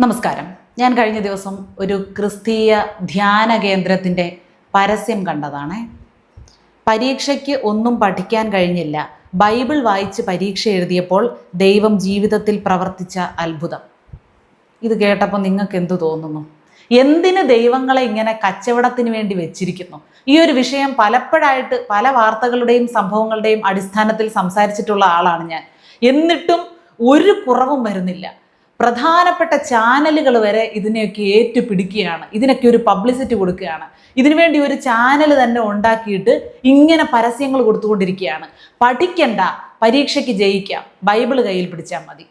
നമസ്കാരം. ഞാൻ കഴിഞ്ഞ ദിവസം ഒരു ക്രിസ്തീയ ധ്യാന കേന്ദ്രത്തിൻ്റെ പരസ്യം കണ്ടതാണ്. പരീക്ഷയ്ക്ക് ഒന്നും പഠിക്കാൻ കഴിഞ്ഞില്ല, ബൈബിൾ വായിച്ച് പരീക്ഷ എഴുതിയപ്പോൾ ദൈവം ജീവിതത്തിൽ പ്രവർത്തിച്ച അത്ഭുതം. ഇത് കേട്ടപ്പോൾ നിങ്ങൾക്ക് എന്തു തോന്നുന്നു? എന്തിന് ദൈവങ്ങളെ ഇങ്ങനെ കച്ചവടത്തിന് വേണ്ടി വെച്ചിരിക്കുന്നു? ഈ ഒരു വിഷയം പലപ്പോഴായിട്ട് പല വാർത്തകളുടെയും സംഭവങ്ങളുടെയും അടിസ്ഥാനത്തിൽ സംസാരിച്ചിട്ടുള്ള ആളാണ് ഞാൻ. എന്നിട്ടും ഒരു കുറവും വരുന്നില്ല. പ്രധാനപ്പെട്ട ചാനലുകൾ വരെ ഇതിനെയൊക്കെ ഏറ്റുപിടിക്കുകയാണ്, ഇതിനൊക്കെ ഒരു പബ്ലിസിറ്റി കൊടുക്കുകയാണ്. ഇതിനുവേണ്ടി ഒരു ചാനൽ തന്നെ ഉണ്ടാക്കിയിട്ട് ഇങ്ങനെ പരസ്യങ്ങൾ കൊടുത്തുകൊണ്ടിരിക്കുകയാണ്. പഠിക്കണ്ട, പരീക്ഷയ്ക്ക് ജയിക്കാം, ബൈബിള് കയ്യിൽ പിടിച്ചാൽ മതി.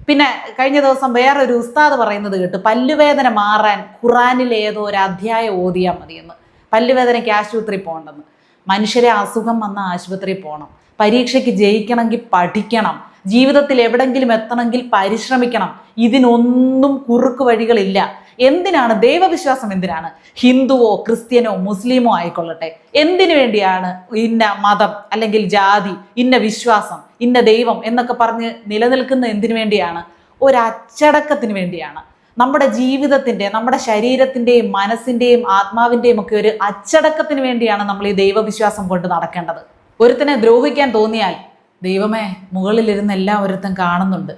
പിന്നെ കഴിഞ്ഞ ദിവസം വേറൊരു ഉസ്താദ് പറയുന്നത് കേട്ട്, പല്ലുവേദന മാറാൻ ഖുറാനിലെ ഏതോ ഒരു അധ്യായം ഓതിയാൽ മതിയെന്ന്. പല്ലുവേദനയ്ക്ക് ആശുപത്രി പോകണ്ടെന്ന്. മനുഷ്യരെ അസുഖം വന്ന ആശുപത്രി പോകണം. പരീക്ഷയ്ക്ക് ജയിക്കണമെങ്കിൽ പഠിക്കണം. ജീവിതത്തിൽ എവിടെങ്കിലും എത്തണമെങ്കിൽ പരിശ്രമിക്കണം. ഇതിനൊന്നും കുറുക്ക് വഴികളില്ല. എന്തിനാണ് ദൈവവിശ്വാസം? എന്തിനാണ്? ഹിന്ദുവോ ക്രിസ്ത്യനോ മുസ്ലിമോ ആയിക്കൊള്ളട്ടെ, എന്തിനു വേണ്ടിയാണ് ഇന്ന മതം അല്ലെങ്കിൽ ജാതി, ഇന്ന വിശ്വാസം, ഇന്ന ദൈവം എന്നൊക്കെ പറഞ്ഞ് നിലനിൽക്കുന്ന എന്തിനു വേണ്ടിയാണ്? ഒരച്ചടക്കത്തിന് വേണ്ടിയാണ്. നമ്മുടെ ജീവിതത്തിൻ്റെ, നമ്മുടെ ശരീരത്തിൻ്റെയും മനസ്സിൻ്റെയും ആത്മാവിൻ്റെയും ഒക്കെ ഒരു അച്ചടക്കത്തിന് വേണ്ടിയാണ് നമ്മൾ ഈ ദൈവവിശ്വാസം കൊണ്ട് നടക്കേണ്ടത്. ഒരുത്തനെ ദ്രോഹിക്കാൻ തോന്നിയാൽ, ദൈവമേ മുകളിലിരുന്ന് എല്ലാം ഒരുത്തൻ കാണുന്നുണ്ട്.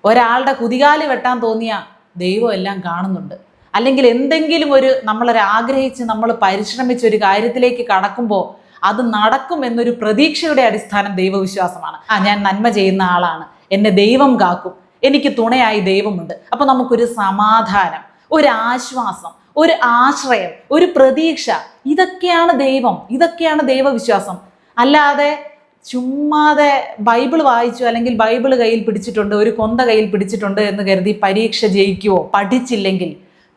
ഒരാളുടെ കുതികാല് വെട്ടാൻ തോന്നിയാൽ ദൈവം എല്ലാം കാണുന്നുണ്ട്. അല്ലെങ്കിൽ എന്തെങ്കിലും നമ്മളൊരു ആഗ്രഹിച്ച് നമ്മൾ പരിശ്രമിച്ച് ഒരു കാര്യത്തിലേക്ക് കടക്കുമ്പോൾ അത് നടക്കും എന്നൊരു പ്രതീക്ഷയുടെ അടിസ്ഥാനം ദൈവവിശ്വാസമാണ്. ഞാൻ നന്മ ചെയ്യുന്ന ആളാണ്, എന്നെ ദൈവം കാക്കും, എനിക്ക് തുണയായി ദൈവമുണ്ട്. അപ്പോൾ നമുക്കൊരു സമാധാനം, ഒരു ആശ്വാസം, ഒരു ആശ്രയം, ഒരു പ്രതീക്ഷ. ഇതൊക്കെയാണ് ദൈവം, ഇതൊക്കെയാണ് ദൈവവിശ്വാസം. അല്ലാതെ ചുമ്മാതെ ബൈബിൾ വായിച്ചു അല്ലെങ്കിൽ ബൈബിൾ കയ്യിൽ പിടിച്ചിട്ടുണ്ട്, ഒരു കൊന്ത കയ്യിൽ പിടിച്ചിട്ടുണ്ട് എന്ന് കരുതി പരീക്ഷ ജയിക്കുവോ? പഠിച്ചില്ലെങ്കിൽ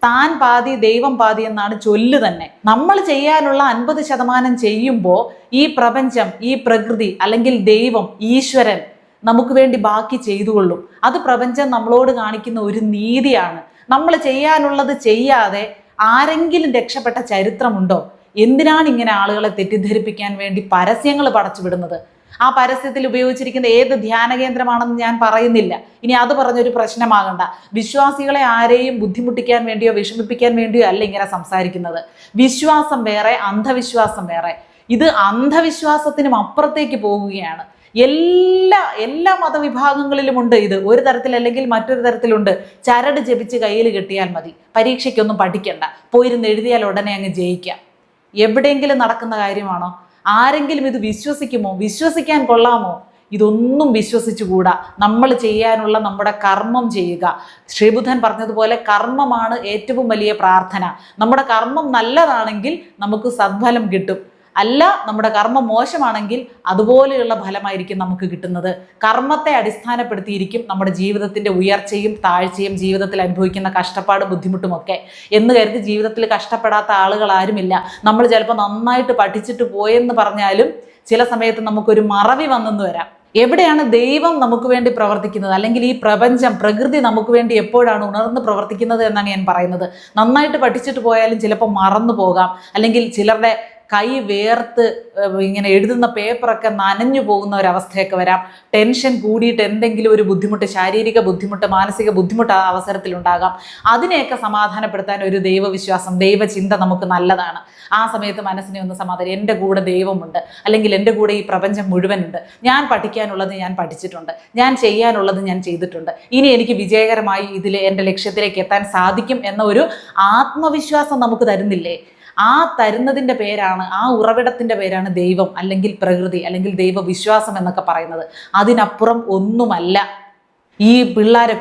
താൻ പാതി ദൈവം പാതി എന്നാണ് ചൊല്ല് തന്നെ. നമ്മൾ ചെയ്യാനുള്ള 50% ചെയ്യുമ്പോൾ ഈ പ്രപഞ്ചം, ഈ പ്രകൃതി അല്ലെങ്കിൽ ദൈവം, ഈശ്വരൻ നമുക്ക് വേണ്ടി ബാക്കി ചെയ്തുകൊള്ളും. അത് പ്രപഞ്ചം നമ്മളോട് കാണിക്കുന്ന ഒരു നീതിയാണ്. നമ്മൾ ചെയ്യാനുള്ളത് ചെയ്യാതെ ആരെങ്കിലും രക്ഷപ്പെട്ട ചരിത്രമുണ്ടോ? എന്തിനാണ് ഇങ്ങനെ ആളുകളെ തെറ്റിദ്ധരിപ്പിക്കാൻ വേണ്ടി പരസ്യങ്ങൾ പടച്ചു വിടുന്നത്? ആ പരസ്യത്തിൽ ഉപയോഗിച്ചിരിക്കുന്ന ഏത് ധ്യാന കേന്ദ്രമാണെന്ന് ഞാൻ പറയുന്നില്ല. ഇനി അത് പറഞ്ഞൊരു പ്രശ്നമാകണ്ട. വിശ്വാസികളെ ആരെയും ബുദ്ധിമുട്ടിക്കാൻ വേണ്ടിയോ വിഷമിപ്പിക്കാൻ വേണ്ടിയോ അല്ല ഇങ്ങനെ സംസാരിക്കുന്നത്. വിശ്വാസം വേറെ, അന്ധവിശ്വാസം വേറെ. ഇത് അന്ധവിശ്വാസത്തിനും അപ്പുറത്തേക്ക് പോകുകയാണ്. എല്ലാ മതവിഭാഗങ്ങളിലുമുണ്ട് ഇത്. ഒരു തരത്തിൽ അല്ലെങ്കിൽ മറ്റൊരു തരത്തിലുണ്ട്. ചരട് ജപിച്ച് കയ്യിൽ കെട്ടിയാൽ മതി, പരീക്ഷയ്ക്കൊന്നും പഠിക്കണ്ട, പോയിരുന്ന് എഴുതിയാൽ ഉടനെ അങ്ങ് ജയിക്കാം. എവിടെയെങ്കിലും നടക്കുന്ന കാര്യമാണോ? ആരെങ്കിലും ഇത് വിശ്വസിക്കുമോ? വിശ്വസിക്കാൻ കൊള്ളാമോ? ഇതൊന്നും വിശ്വസിച്ചുകൂടാ. നമ്മൾ ചെയ്യാനുള്ള നമ്മുടെ കർമ്മം ചെയ്യുക. ശ്രീബുദ്ധൻ പറഞ്ഞതുപോലെ കർമ്മമാണ് ഏറ്റവും വലിയ പ്രാർത്ഥന. നമ്മുടെ കർമ്മം നല്ലതാണെങ്കിൽ നമുക്ക് സദ്ഫലം കിട്ടും. അല്ല, നമ്മുടെ കർമ്മം മോശമാണെങ്കിൽ അതുപോലെയുള്ള ഫലമായിരിക്കും നമുക്ക് കിട്ടുന്നത്. കർമ്മത്തെ അടിസ്ഥാനപ്പെടുത്തിയിരിക്കും നമ്മുടെ ജീവിതത്തിൻ്റെ ഉയർച്ചയും താഴ്ചയും, ജീവിതത്തിൽ അനുഭവിക്കുന്ന കഷ്ടപ്പാടും ബുദ്ധിമുട്ടുമൊക്കെ. എന്ന് കരുതി ജീവിതത്തിൽ കഷ്ടപ്പെടാത്ത ആളുകൾ ആരുമില്ല. നമ്മൾ ചിലപ്പോൾ നന്നായിട്ട് പഠിച്ചിട്ട് പോയെന്ന് പറഞ്ഞാലും ചില സമയത്ത് നമുക്കൊരു മറവി വന്നെന്ന് വരാം. എവിടെയാണ് ദൈവം നമുക്ക് വേണ്ടി പ്രവർത്തിക്കുന്നത്? അല്ലെങ്കിൽ ഈ പ്രപഞ്ചം, പ്രകൃതി നമുക്ക് വേണ്ടി എപ്പോഴാണ് ഉണർന്ന് പ്രവർത്തിക്കുന്നത് എന്നാണ് ഞാൻ പറയുന്നത്. നന്നായിട്ട് പഠിച്ചിട്ട് പോയാലും ചിലപ്പോൾ മറന്നു പോകാം. അല്ലെങ്കിൽ ചിലരുടെ കൈ വേർത്ത് ഇങ്ങനെ എഴുതുന്ന പേപ്പറൊക്കെ നനഞ്ഞു പോകുന്ന ഒരവസ്ഥയൊക്കെ വരാം. ടെൻഷൻ കൂടിയിട്ട് എന്തെങ്കിലും ഒരു ബുദ്ധിമുട്ട്, ശാരീരിക ബുദ്ധിമുട്ട്, മാനസിക ബുദ്ധിമുട്ട് ആ അവസരത്തിലുണ്ടാകാം. അതിനെയൊക്കെ സമാധാനപ്പെടുത്താൻ ഒരു ദൈവവിശ്വാസം, ദൈവചിന്ത നമുക്ക് നല്ലതാണ്. ആ സമയത്ത് മനസ്സിനെ ഒന്ന് സമാധാനം, എൻ്റെ കൂടെ ദൈവമുണ്ട്, അല്ലെങ്കിൽ എൻ്റെ കൂടെ ഈ പ്രപഞ്ചം മുഴുവനുണ്ട്. ഞാൻ പഠിക്കാനുള്ളത് ഞാൻ പഠിച്ചിട്ടുണ്ട്, ഞാൻ ചെയ്യാനുള്ളത് ഞാൻ ചെയ്തിട്ടുണ്ട്. ഇനി എനിക്ക് വിജയകരമായി എൻ്റെ ലക്ഷ്യത്തിലേക്ക് എത്താൻ സാധിക്കും എന്ന ഒരു ആത്മവിശ്വാസം നമുക്ക് തരുന്നില്ലേ? ആ തരുന്നതിൻ്റെ പേരാണ്, ആ ഉറവിടത്തിൻ്റെ പേരാണ് ദൈവം അല്ലെങ്കിൽ പ്രകൃതി അല്ലെങ്കിൽ ദൈവവിശ്വാസം എന്നൊക്കെ പറയുന്നത്. അതിനപ്പുറം ഒന്നുമല്ല. ഈ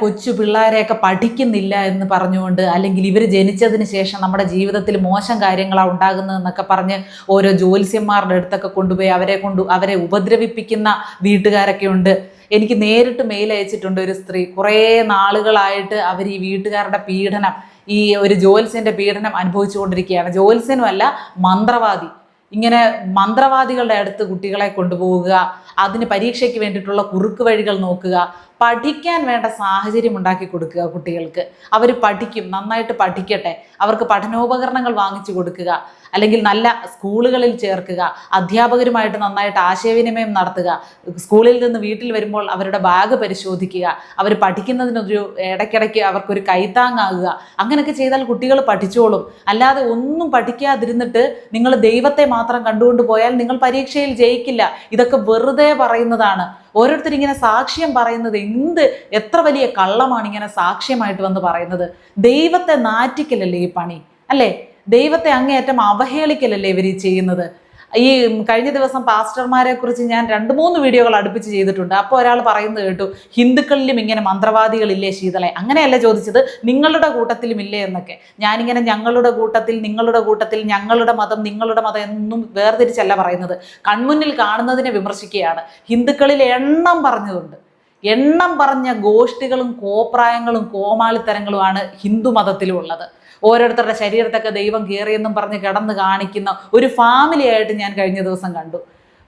കൊച്ചു പിള്ളേരെയൊക്കെ പഠിക്കുന്നില്ല എന്ന് പറഞ്ഞുകൊണ്ട്, അല്ലെങ്കിൽ ഇവർ ജനിച്ചതിന് ശേഷം നമ്മുടെ ജീവിതത്തിൽ മോശം കാര്യങ്ങളാണ് ഉണ്ടാകുന്നതെന്നൊക്കെ പറഞ്ഞ് ഓരോ ജ്യോത്സ്യന്മാരുടെ അടുത്തൊക്കെ കൊണ്ടുപോയി അവരെ ഉപദ്രവിപ്പിക്കുന്ന വീട്ടുകാരൊക്കെ ഉണ്ട്. എനിക്ക് നേരിട്ട് മെയിൽ അയച്ചിട്ടുണ്ട് ഒരു സ്ത്രീ. കുറേ നാളുകളായിട്ട് അവർ ഈ വീട്ടുകാരുടെ പീഡനം, ഈ ഒരു ജ്യോത്സ്യൻ്റെ പീഡനം അനുഭവിച്ചുകൊണ്ടിരിക്കുകയാണ്. ജ്യോത്സ്യനുമല്ല, മന്ത്രവാദി. ഇങ്ങനെ മന്ത്രവാദികളുടെ അടുത്ത് കുട്ടികളെ കൊണ്ടുപോവുക, അതിന് പരീക്ഷയ്ക്ക് വേണ്ടിയിട്ടുള്ള കുറുക്ക് വഴികൾ നോക്കുക, പഠിക്കാൻ വേണ്ട സാഹചര്യം ഉണ്ടാക്കി കൊടുക്കുക കുട്ടികൾക്ക്. അവർ പഠിക്കും, നന്നായിട്ട് പഠിക്കട്ടെ, അവർക്ക് പഠനോപകരണങ്ങൾ വാങ്ങിച്ചു കൊടുക്കുക, അല്ലെങ്കിൽ നല്ല സ്കൂളുകളിൽ ചേർക്കുക, അധ്യാപകരുമായിട്ട് നന്നായിട്ട് ആശയവിനിമയം നടത്തുക, സ്കൂളിൽ നിന്ന് വീട്ടിൽ വരുമ്പോൾ അവരുടെ ബാഗ് പരിശോധിക്കുക, അവർ പഠിക്കുന്നതിനൊരു ഇടയ്ക്കിടയ്ക്ക് അവർക്കൊരു കൈത്താങ്ങാകുക. അങ്ങനെയൊക്കെ ചെയ്താൽ കുട്ടികൾ പഠിച്ചോളും. അല്ലാതെ ഒന്നും പഠിക്കാതിരുന്നിട്ട് നിങ്ങൾ ദൈവത്തെ മാത്രം കണ്ടുകൊണ്ട് പോയാൽ നിങ്ങൾ പരീക്ഷയിൽ ജയിക്കില്ല. ഇതൊക്കെ വെറുതെ പറയുന്നതാണ്. ഓരോരുത്തർ ഇങ്ങനെ സാക്ഷ്യം പറയുന്നത് എത്ര വലിയ കള്ളമാണ് ഇങ്ങനെ സാക്ഷ്യമായിട്ട് വന്ന് പറയുന്നത്. ദൈവത്തെ നാറ്റിക്കലല്ലേ ഈ പണി, അല്ലേ? ദൈവത്തെ അങ്ങേയറ്റം അവഹേളിക്കലല്ലേ ഇവർ ചെയ്യുന്നത്. ഈ കഴിഞ്ഞ ദിവസം പാസ്റ്റർമാരെ കുറിച്ച് ഞാൻ 2-3 വീഡിയോകൾ അടുപ്പിച്ച് ചെയ്തിട്ടുണ്ട്. അപ്പോൾ ഒരാൾ പറയുന്നത് കേട്ടു, ഹിന്ദുക്കളിലും ഇങ്ങനെ മന്ത്രവാദികളില്ലേ ശീതളെ? അങ്ങനെയല്ല ചോദിച്ചത്, നിങ്ങളുടെ കൂട്ടത്തിലും ഇല്ലേ എന്നൊക്കെ. ഞാനിങ്ങനെ ഞങ്ങളുടെ കൂട്ടത്തിൽ, നിങ്ങളുടെ കൂട്ടത്തിൽ, ഞങ്ങളുടെ മതം, നിങ്ങളുടെ മതം എന്നും വേർതിരിച്ചല്ല പറയുന്നത്. കൺമുന്നിൽ കാണുന്നതിനെ വിമർശിക്കുകയാണ്. ഹിന്ദുക്കളിൽ എണ്ണം പറഞ്ഞ ഗോഷ്ഠികളും കോപ്രായങ്ങളും കോമാളിത്തരങ്ങളുമാണ് ഹിന്ദു മതത്തിലും ഉള്ളത്. ഓരോരുത്തരുടെ ശരീരത്തൊക്കെ ദൈവം കയറിയെന്നും പറഞ്ഞ് കിടന്ന് കാണിക്കുന്ന ഒരു ഫാമിലി ആയിട്ട് ഞാൻ കഴിഞ്ഞ ദിവസം കണ്ടു.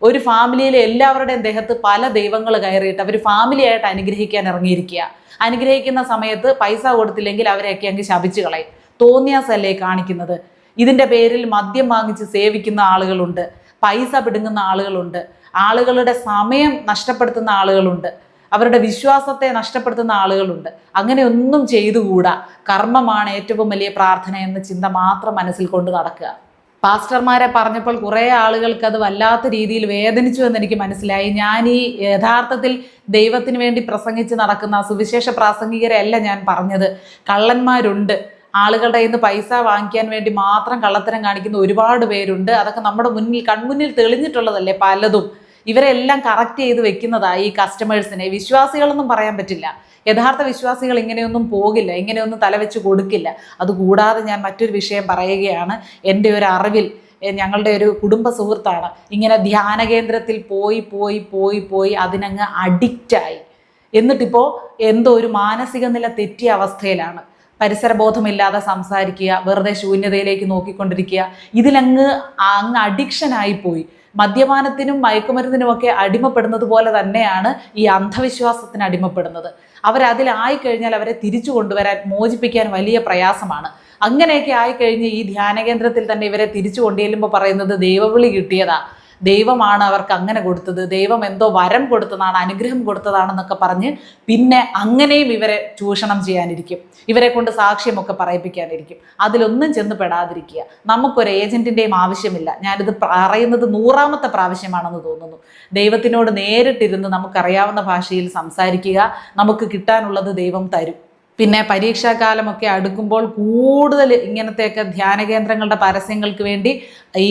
ഒരു ഫാമിലിയിലെ എല്ലാവരുടെയും ദേഹത്ത് പല ദൈവങ്ങൾ കയറിയിട്ട് അവർ ഫാമിലി ആയിട്ട് അനുഗ്രഹിക്കാൻ ഇറങ്ങിയിരിക്കുക. അനുഗ്രഹിക്കുന്ന സമയത്ത് പൈസ കൊടുത്തില്ലെങ്കിൽ അവരെയൊക്കെ അങ്ങ് ശപിച്ചു കളയും. തോന്നിയാസല്ലേ കാണിക്കുന്നത്. ഇതിൻ്റെ പേരിൽ മദ്യം വാങ്ങിച്ച് സേവിക്കുന്ന ആളുകളുണ്ട്, പൈസ പിടുങ്ങുന്ന ആളുകളുണ്ട്, ആളുകളുടെ സമയം നഷ്ടപ്പെടുത്തുന്ന ആളുകളുണ്ട്, അവരുടെ വിശ്വാസത്തെ നഷ്ടപ്പെടുത്തുന്ന ആളുകളുണ്ട്. അങ്ങനെയൊന്നും ചെയ്തുകൂടാ. കർമ്മമാണ് ഏറ്റവും വലിയ പ്രാർത്ഥന എന്ന ചിന്ത മാത്രം മനസ്സിൽ കൊണ്ട് നടക്കുക. പാസ്റ്റർമാരെ പറഞ്ഞപ്പോൾ കുറേ ആളുകൾക്ക് അത് വല്ലാത്ത രീതിയിൽ വേദനിച്ചു എന്ന് എനിക്ക് മനസ്സിലായി. ഞാൻ ഈ യഥാർത്ഥത്തിൽ ദൈവത്തിന് വേണ്ടി പ്രസംഗിച്ച് നടക്കുന്ന സുവിശേഷ പ്രാസംഗികരെയല്ല ഞാൻ പറഞ്ഞത്. കള്ളന്മാരുണ്ട്, ആളുകളുടെ കയ്യിൽ നിന്ന് പൈസ വാങ്ങിക്കാൻ വേണ്ടി മാത്രം കള്ളത്തരം കാണിക്കുന്ന ഒരുപാട് പേരുണ്ട്. അതൊക്കെ നമ്മുടെ കൺമുന്നിൽ തെളിഞ്ഞിട്ടുള്ളതല്ലേ പലതും. ഇവരെല്ലാം കറക്റ്റ് ചെയ്ത് വെക്കുന്നതായി ഈ കസ്റ്റമേഴ്സിനെ. വിശ്വാസികളൊന്നും പറയാൻ പറ്റില്ല. യഥാർത്ഥ വിശ്വാസികൾ ഇങ്ങനെയൊന്നും പോകില്ല, ഇങ്ങനെയൊന്നും തലവെച്ച് കൊടുക്കില്ല. അതുകൂടാതെ ഞാൻ മറ്റൊരു വിഷയം പറയുകയാണ്. എൻ്റെ ഒരു അറിവിൽ ഞങ്ങളുടെ ഒരു കുടുംബ സുഹൃത്താണ് ഇങ്ങനെ ധ്യാന കേന്ദ്രത്തിൽ പോയി അതിനങ്ങ് അഡിക്റ്റായി. എന്നിട്ടിപ്പോൾ എന്തോ ഒരു മാനസിക നില തെറ്റിയ അവസ്ഥയിലാണ്. പരിസരബോധമില്ലാതെ സംസാരിക്കുക, വെറുതെ ശൂന്യതയിലേക്ക് നോക്കിക്കൊണ്ടിരിക്കുക. ഇതിലങ്ങ് അഡിക്ഷനായിപ്പോയി. മദ്യപാനത്തിനും മയക്കുമരുന്നിനുമൊക്കെ അടിമപ്പെടുന്നത് പോലെ തന്നെയാണ് ഈ അന്ധവിശ്വാസത്തിന് അടിമപ്പെടുന്നത്. അവരതിലായിക്കഴിഞ്ഞാൽ അവരെ തിരിച്ചു കൊണ്ടുവരാൻ, മോചിപ്പിക്കാൻ വലിയ പ്രയാസമാണ്. അങ്ങനെയൊക്കെ ആയിക്കഴിഞ്ഞ് ഈ ധ്യാനകേന്ദ്രത്തിൽ തന്നെ ഇവരെ തിരിച്ചു കൊണ്ടുചെല്ലുമ്പോൾ പറയുന്നത് ദൈവവിളി കിട്ടിയതാ, ദൈവമാണ് അവർക്ക് അങ്ങനെ കൊടുത്തത്, ദൈവം എന്തോ വരം കൊടുത്തതാണ്, അനുഗ്രഹം കൊടുത്തതാണെന്നൊക്കെ പറഞ്ഞ് പിന്നെ അങ്ങനെയും ഇവരെ ചൂഷണം ചെയ്യാനിരിക്കും, ഇവരെ കൊണ്ട് സാക്ഷ്യമൊക്കെ പറയിപ്പിക്കാനിരിക്കും. അതിലൊന്നും ചെന്ന് പെടാതിരിക്കുക. നമുക്കൊരു ഏജന്റിൻ്റെയും ആവശ്യമില്ല. ഞാനിത് പറയുന്നത് 100ാമത്തെ പ്രാവശ്യമാണെന്ന് തോന്നുന്നു. ദൈവത്തിനോട് നേരിട്ടിരുന്ന് നമുക്കറിയാവുന്ന ഭാഷയിൽ സംസാരിക്കുക. നമുക്ക് കിട്ടാനുള്ളത് ദൈവം തരും. പിന്നെ പരീക്ഷാകാലമൊക്കെ അടുക്കുമ്പോൾ കൂടുതൽ ഇങ്ങനത്തെയൊക്കെ ധ്യാനകേന്ദ്രങ്ങളുടെ പരസ്യങ്ങൾക്ക് വേണ്ടി ഈ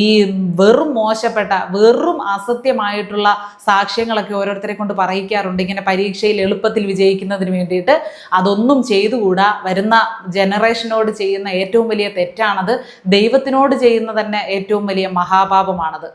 വെറും മോശപ്പെട്ട, വെറും അസത്യമായിട്ടുള്ള സാക്ഷ്യങ്ങളൊക്കെ ഓരോരുത്തരെ കൊണ്ട് പറയിക്കാറുണ്ട്. ഇങ്ങനെ പരീക്ഷയിൽ എളുപ്പത്തിൽ വിജയിക്കുന്നതിന് വേണ്ടിയിട്ട്. അതൊന്നും ചെയ്തുകൂടാ. വരുന്ന ജനറേഷനോട് ചെയ്യുന്ന ഏറ്റവും വലിയ തെറ്റാണത്. ദൈവത്തിനോട് ചെയ്യുന്ന തന്നെ ഏറ്റവും വലിയ മഹാപാപമാണത്.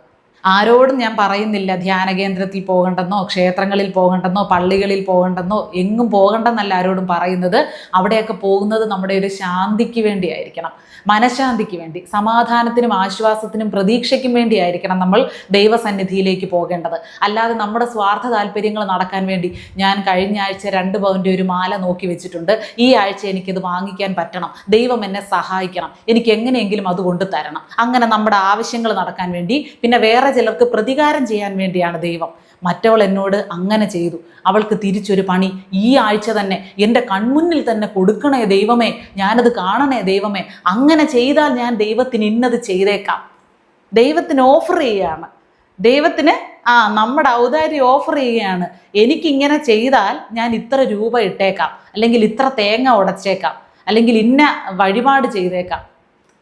ആരോടും ഞാൻ പറയുന്നില്ല ധ്യാനകേന്ദ്രത്തിൽ പോകണ്ടെന്നോ, ക്ഷേത്രങ്ങളിൽ പോകണ്ടെന്നോ, പള്ളികളിൽ പോകണ്ടെന്നോ, എങ്ങും പോകണ്ടെന്നല്ല ആരോടും പറയുന്നത്. അവിടെയൊക്കെ പോകുന്നത് നമ്മുടെ ഒരു ശാന്തിക്ക് വേണ്ടിയായിരിക്കണം, മനഃശാന്തിക്ക് വേണ്ടി, സമാധാനത്തിനും ആശ്വാസത്തിനും പ്രതീക്ഷയ്ക്കും വേണ്ടിയായിരിക്കണം നമ്മൾ ദൈവസന്നിധിയിലേക്ക് പോകേണ്ടത്. അല്ലാതെ നമ്മുടെ സ്വാർത്ഥ താല്പര്യങ്ങൾ നടക്കാൻ വേണ്ടി ഞാൻ കഴിഞ്ഞ ആഴ്ച 2 പവൻ്റെ ഒരു മാല നോക്കി വെച്ചിട്ടുണ്ട്, ഈ ആഴ്ച എനിക്കത് വാങ്ങിക്കാൻ പറ്റണം, ദൈവം എന്നെ സഹായിക്കണം, എനിക്ക് എങ്ങനെയെങ്കിലും അത് കൊണ്ടു തരണം, അങ്ങനെ നമ്മുടെ ആവശ്യങ്ങൾ നടക്കാൻ വേണ്ടി, പിന്നെ വേറെ ചിലർക്ക് പ്രതികാരം ചെയ്യാൻ വേണ്ടിയാണ് ദൈവം. മറ്റവൾ എന്നോട് അങ്ങനെ ചെയ്തു, അവൾക്ക് തിരിച്ചൊരു പണി ഈ ആഴ്ച തന്നെ എൻ്റെ കൺമുന്നിൽ തന്നെ കൊടുക്കണേ ദൈവമേ, ഞാനത് കാണണേ ദൈവമേ, അങ്ങനെ ചെയ്താൽ ഞാൻ ദൈവത്തിന് ഇന്നത് ചെയ്തേക്കാം. ദൈവത്തിന് ഓഫർ ചെയ്യുകയാണ്, ദൈവത്തിന് നമ്മുടെ ഔദാര്യം ഓഫർ ചെയ്യുകയാണ്. എനിക്കിങ്ങനെ ചെയ്താൽ ഞാൻ ഇത്ര രൂപ ഇട്ടേക്കാം, അല്ലെങ്കിൽ ഇത്ര തേങ്ങ ഉടച്ചേക്കാം, അല്ലെങ്കിൽ ഇന്ന വഴിപാട് ചെയ്തേക്കാം.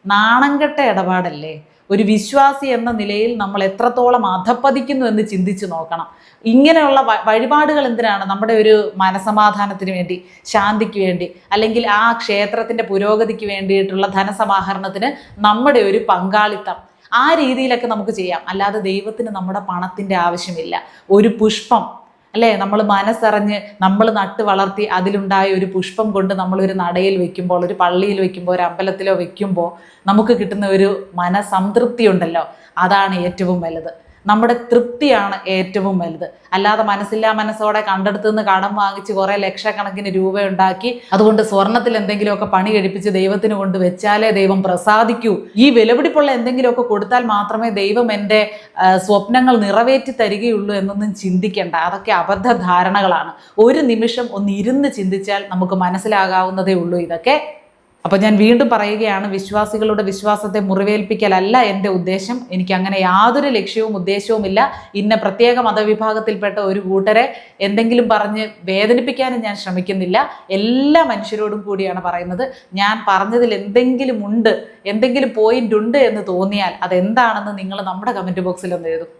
നാണംകെട്ട ഇടപാടല്ലേ? ഒരു വിശ്വാസി എന്ന നിലയിൽ നമ്മൾ എത്രത്തോളം അധപ്പതിക്കുന്നു എന്ന് ചിന്തിച്ച് നോക്കണം. ഇങ്ങനെയുള്ള വഴിപാടുകൾ എന്തിനാണ്? നമ്മുടെ ഒരു മനസമാധാനത്തിന് വേണ്ടി, ശാന്തിക്ക് വേണ്ടി, അല്ലെങ്കിൽ ആ ക്ഷേത്രത്തിൻ്റെ പുരോഗതിക്ക് വേണ്ടിയിട്ടുള്ള ധനസമാഹരണത്തിന് നമ്മുടെ ഒരു പങ്കാളിത്തം, ആ രീതിയിലൊക്കെ നമുക്ക് ചെയ്യാം. അല്ലാതെ ദൈവത്തിന് നമ്മുടെ പണത്തിൻ്റെ ആവശ്യമില്ല. ഒരു പുഷ്പം അല്ലേ, നമ്മൾ മനസ്സറിഞ്ഞ് നമ്മൾ നട്ട് വളർത്തി അതിലുണ്ടായ ഒരു പുഷ്പം കൊണ്ട് നമ്മളൊരു നടയിൽ വെക്കുമ്പോൾ, ഒരു പള്ളിയിൽ വെക്കുമ്പോൾ, ഒരു അമ്പലത്തിലോ വെക്കുമ്പോൾ നമുക്ക് കിട്ടുന്ന ഒരു മനസംതൃപ്തി ഉണ്ടല്ലോ, അതാണ് ഏറ്റവും വലുത്. നമ്മുടെ തൃപ്തിയാണ് ഏറ്റവും വലുത്. അല്ലാതെ മനസ്സില്ലാ മനസ്സോടെ കണ്ടെടുത്ത് നിന്ന് കടം വാങ്ങിച്ച് കുറേ ലക്ഷക്കണക്കിന് രൂപ ഉണ്ടാക്കി അതുകൊണ്ട് സ്വർണത്തിൽ എന്തെങ്കിലുമൊക്കെ പണി കഴിപ്പിച്ച് ദൈവത്തിന് കൊണ്ട് വെച്ചാലേ ദൈവം പ്രസാദിക്കൂ, ഈ വിലപിടിപ്പുള്ള എന്തെങ്കിലുമൊക്കെ കൊടുത്താൽ മാത്രമേ ദൈവം എൻ്റെ സ്വപ്നങ്ങൾ നിറവേറ്റി തരികയുള്ളൂ എന്നൊന്നും ചിന്തിക്കേണ്ട. അതൊക്കെ അബദ്ധ ധാരണകളാണ്. ഒരു നിമിഷം ഒന്ന് ഇരുന്ന് ചിന്തിച്ചാൽ നമുക്ക് മനസ്സിലാകാവുന്നതേ ഉള്ളൂ ഇതൊക്കെ. അപ്പോൾ ഞാൻ വീണ്ടും പറയുകയാണ്, വിശ്വാസികളുടെ വിശ്വാസത്തെ മുറിവേൽപ്പിക്കലല്ല എൻ്റെ ഉദ്ദേശം. എനിക്ക് അങ്ങനെ യാതൊരു ലക്ഷ്യവും ഉദ്ദേശവുമില്ല. ഇന്ന പ്രത്യേക മതവിഭാഗത്തിൽപ്പെട്ട ഒരു കൂട്ടരെ എന്തെങ്കിലും പറഞ്ഞ് വേദനിപ്പിക്കാനും ഞാൻ ശ്രമിക്കുന്നില്ല. എല്ലാ മനുഷ്യരോടും കൂടിയാണ് പറയുന്നത്. ഞാൻ പറഞ്ഞതിൽ എന്തെങ്കിലും ഉണ്ട്, എന്തെങ്കിലും പോയിന്റ് ഉണ്ട് എന്ന് തോന്നിയാൽ അതെന്താണെന്ന് നിങ്ങൾ നമ്മുടെ കമൻറ്റ് ബോക്സിൽ ഒന്ന് എഴുതും.